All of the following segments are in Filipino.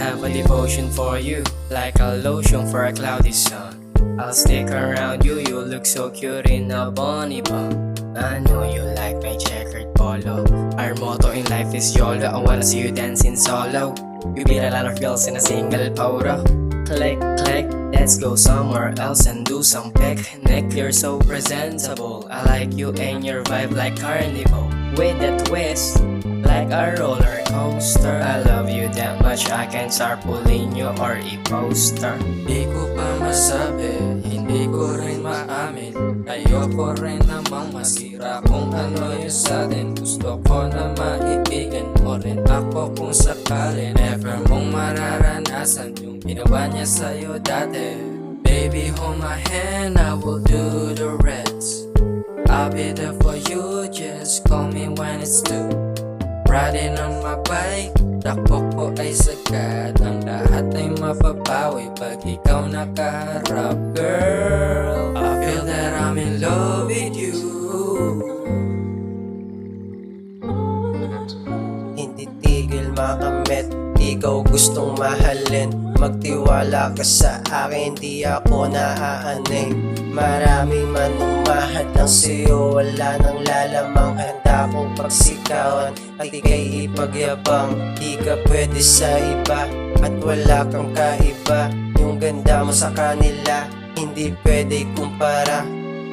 have a devotion for you, like a lotion for a cloudy sun. I'll stick around you, you look so cute in a bunny bun. I know you like my checkered polo. Our motto in life is YOLO. I wanna see you dancing solo. You beat a lot of girls in a single photo. Click, click, let's go somewhere else and do some picnic. You're so presentable, I like you and your vibe like carnival. With a twist, like a roller coaster. I love you that much, I can start pulling you or i-poster. Di ko pa masabi, hindi ko rin maamin. Ayoko rin namang masira kung ano yung sa'tin. Gusto ko na maibigan mo rin ako kung sakali. Never mong mararanasan yung ginawa niya sa'yo dati. Baby, hold my hand, I will do the rest. I'll be there for you, just call me when it's due. Riding on my bike, takbo ko ay sagad. Ang lahat ay mapapawi pag ikaw nakaharap. Girl, I feel that I'm in love with you. Hindi tigil makamit, ikaw gustong mahalin. Magtiwala ka sa akin, di ako naaaning. Maraming man umahad ng sa'yo, wala nang lalamang. Handa kong pagsikawan at ika'y ipagyabang. Di ka pwede sa iba at wala kang kaiba. Yung ganda mo sa kanila, hindi pwede kumpara.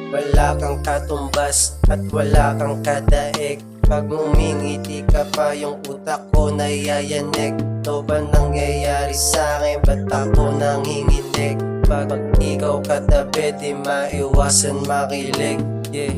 Wala kang katumbas at wala kang kadaig. Pag ngumingiti ka pa, yung utak ko nayayanig. Ito ba nangyayari sa'kin? Ba't ako nanginginig? Pag ikaw katabi, di maiwasan makilig. Yeah.